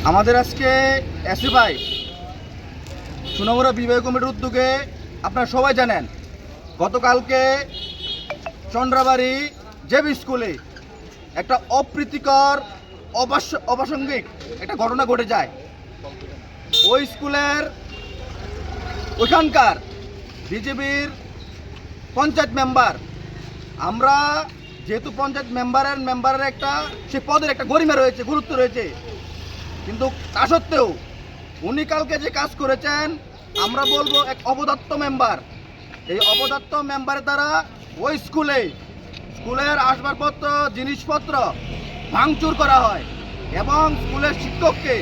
আমাদের আজকে এসএফআই সোনামুড়া বিভাগীয় কমিটির উদ্যোগে আপনারা সবাই জানেন গতকালকে চন্দ্রাবাড়ি জেবি স্কুলে একটা অপ্রীতিকর অপ্রাসঙ্গিক একটা ঘটনা ঘটে যায়। ওই স্কুলের ওইখানকার বিজেপির পঞ্চায়েত মেম্বার, আমরা যেহেতু পঞ্চায়েত মেম্বারের একটা সে পদের একটা গরিমা রয়েছে, গুরুত্ব রয়েছে, কিন্তু তা সত্ত্বেও উনি কালকে যে কাজ করেছেন আমরা বলবো এক অপদার্থ মেম্বার। এই অপদার্থ মেম্বারের দ্বারা ওই স্কুলের আসবাবপত্র জিনিসপত্র ভাঙচুর করা হয় এবং স্কুলের শিক্ষককে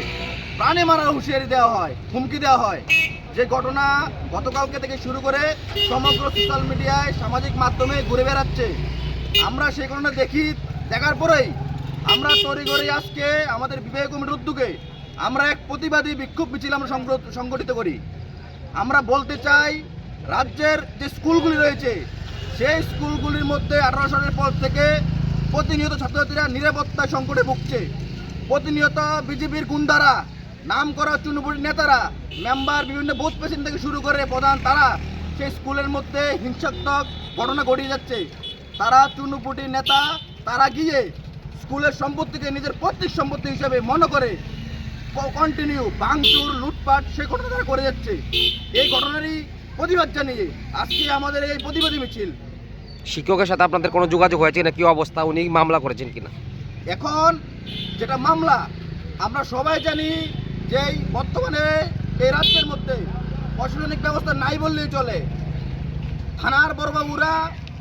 প্রাণে মারার হুঁশিয়ারি দেওয়া হয়, হুমকি দেওয়া হয়। যে ঘটনা গতকালকে থেকে শুরু করে সমগ্র সোশ্যাল মিডিয়ায় সামাজিক মাধ্যমে ঘুরে বেড়াচ্ছে। আমরা সেই ঘটনা দেখার পরেই আমরা তড়িঘড়ি আজকে আমাদের বিভাগীয় কমিটির উদ্যোগে আমরা এক প্রতিবাদী বিক্ষোভ মিছিল আমরা সংগঠিত করি। আমরা বলতে চাই, রাজ্যের যে স্কুলগুলি রয়েছে সেই স্কুলগুলির মধ্যে 18 সালের পর থেকে প্রতিনিয়ত ছাত্রছাত্রীরা নিরাপত্তা সংকটে ভুগছে। প্রতিনিয়ত বিজেপির গুন্ডারা, নাম করা চুনুপুটি নেতারা, মেম্বার, বিভিন্ন বুথ প্রেসিডেন্ট থেকে শুরু করে প্রধান, তারা সেই স্কুলের মধ্যে হিংসাত্মক ঘটনা ঘটিয়ে যাচ্ছে। তারা চুনুপুটি নেতা, তারা গিয়ে স্কুলের সম্পত্তিকে নিজের পৈতৃক সম্পত্তি হিসেবে মনে করে কন্টিনিউ ভাঙচুর, লুটপাট সে ঘটনা তারা করে যাচ্ছে। এই ঘটনারই প্রতিবাদ জানিয়ে আজকে আমাদের এই প্রতিবাদী মিছিল। শিক্ষকের সাথে আপনাদের কোনো যোগাযোগ হয়েছে না? কি অবস্থা, উনি মামলা করেছেন কিনা? এখন যেটা মামলা, আমরা সবাই জানি যে বর্তমানে এই রাজ্যের মধ্যে প্রশাসনিক ব্যবস্থা নাই বললেই চলে। থানার বড়বাবুরা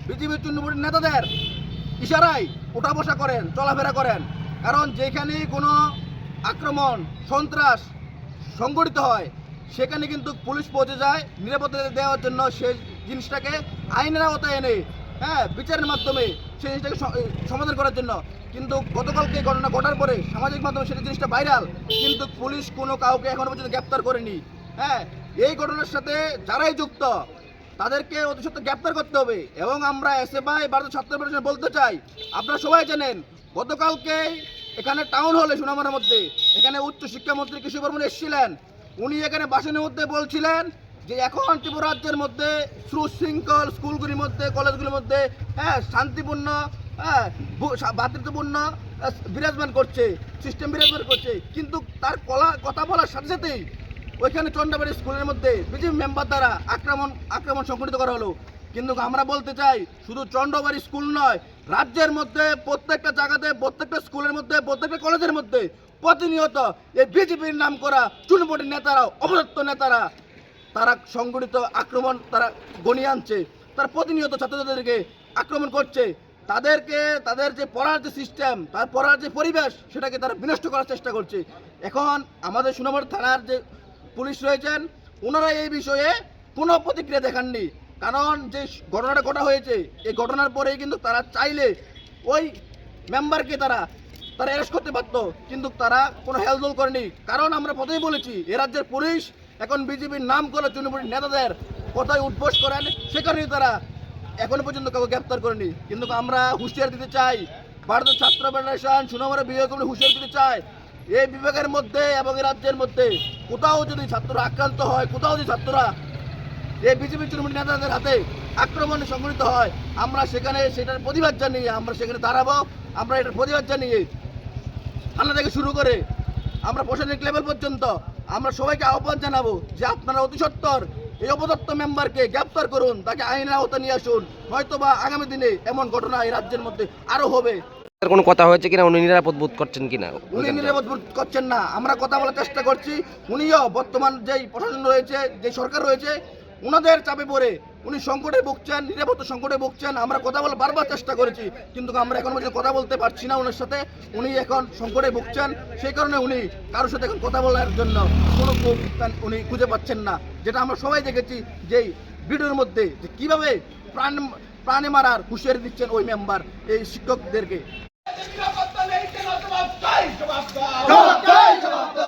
বিজেপির চুন্নপুরের নেতাদের ইশারায় উঠা বসা করেন, চলাফেরা করেন। কারণ যেখানে কোনো আক্রমণ, সন্ত্রাস সংগঠিত হয় সেখানে কিন্তু পুলিশ পৌঁছে যায় নিরাপত্তা দেওয়ার জন্য, সেই জিনিসটাকে আইনের আওতায় এনে বিচারের মাধ্যমে সেই জিনিসটাকে সমাধান করার জন্য। কিন্তু গতকালকে এই ঘটনা ঘটার পরে সামাজিক মাধ্যমে সেটা জিনিসটা ভাইরাল, কিন্তু পুলিশ কোনো কাউকে এখনো পর্যন্ত গ্রেপ্তার করেনি। এই ঘটনার সাথে যারাই যুক্ত তাদেরকে অতি সত্ত্বর গ্রেপ্তার করতে হবে। এবং আমরা এসএফআই ভারতীয় ছাত্র ফেডারেশন বলতে চাই, আপনারা সবাই জানেন গতকালকে এখানে টাউন হলে সোনামুড়ার মধ্যে এখানে উচ্চ শিক্ষামন্ত্রী কৃষি বর্মন এসেছিলেন। উনি এখানে ভাষণের মধ্যে বলছিলেন যে এখন ত্রিপুরা রাজ্যের মধ্যে সুশৃঙ্খল স্কুলগুলির মধ্যে, কলেজগুলির মধ্যে শান্তিপূর্ণ, ভ্রাতৃত্বপূর্ণ বিরাজমান করছে, সিস্টেম বিরাজমান করছে। কিন্তু তার কথা বলার সাথে সাথেই ওইখানে চন্দ্রাবাড়ি স্কুলের মধ্যে বিজেপি মেম্বার দ্বারা আক্রমণ সংঘটিত করা হলো। কিন্তু আমরা বলতে চাই, শুধু চন্দ্রাবাড়ি স্কুল নয়, রাজ্যের মধ্যে প্রত্যেকটা জায়গাতে, প্রত্যেকটা স্কুলের মধ্যে, প্রত্যেকটা কলেজের মধ্যে প্রতিনিয়ত এই বিজেপির নাম করা চুনপটি নেতারা, অপদার্থ নেতারা, তারা সংগঠিত আক্রমণ তারা গণিয়ে আনছে। তারা প্রতিনিয়ত ছাত্রছাত্রীদেরকে আক্রমণ করছে। তাদের যে পড়ার যে সিস্টেম, তার পড়ার যে পরিবেশ, সেটাকে তারা বিনষ্ট করার চেষ্টা করছে। এখন আমাদের সোনামুড়া থানার যে পুলিশ রয়েছেন, ওনারা এই বিষয়ে কোনো প্রতিক্রিয়া দেখাননি। কারণ যে ঘটনাটা ঘটা হয়েছে, এই ঘটনার পরেই কিন্তু তারা চাইলে ওই মেম্বারকে তারা অ্যারেস্ট করতে পারতো, কিন্তু তারা কোনো হেলদোল করেনি। কারণ আমরা প্রথমেই বলেছি, এ রাজ্যের পুলিশ এখন বিজেপির নাম করে চুনপুটি নেতাদের কথায় উদ্বোস করেন, সে কারণেই তারা এখনো পর্যন্ত কাউকে গ্রেপ্তার করেনি। কিন্তু আমরা হুঁশিয়ার দিতে চাই, ভারতীয় ছাত্র ফেডারেশন সোনামুড়া বিভাগ কমিটি হুঁশিয়ার দিতে চাই, এই বিভাগের মধ্যে এবং এই রাজ্যের মধ্যে কোথাও যদি ছাত্ররা আক্রান্ত হয়, কোথাও যদি ছাত্ররা এই বিজেপি চুনপুটি নেতাদের হাতে আক্রমণে সংঘটিত হয়, আমরা সেটার প্রতিবাদ জানিয়ে আমরা সেখানে দাঁড়াবো। আমরা এটার প্রতিবাদ জানিয়ে থানা থেকে শুরু করে আমরা প্রশাসনিক লেভেল পর্যন্ত আমরা সবাইকে আহ্বান জানাবো যে আপনারা অতি সত্বর এই অপদত্ত মেম্বারকে গ্রেপ্তার করুন, তাকে আইনের আওতায় নিয়ে আসুন। হয়তোবা আগামী দিনে এমন ঘটনা এই রাজ্যের মধ্যে আরো হবে। কোনো কথা হয়েছে কিনা, উনি নিরাপদ বোধ করছেন কিনা? উনি নিরাপদ বোধ করছেন না। আমরা কথা বলার চেষ্টা করছি, উনিও বর্তমান যেই প্রশাসন রয়েছে, যে সরকার রয়েছে, ওনাদের চাপে পড়ে উনি সংকটে ভুগছেন, নিরাপত্তা সংকটে ভুগছেন। আমরা কথা বলার বারবার চেষ্টা করেছি, কিন্তু আমরা এখন পর্যন্ত কথা বলতে পারছি না ওনার সাথে। উনি এখন সংকটে ভুগছেন, সেই কারণে উনি কারোর সাথে এখন কথা বলার জন্য কোনো উনি খুঁজে পাচ্ছেন না। যেটা আমরা সবাই দেখেছি যে ভিডিওর মধ্যে, যে কীভাবে প্রাণে মারার হুঁশিয়ারি দিচ্ছেন ওই মেম্বার এই শিক্ষকদেরকে।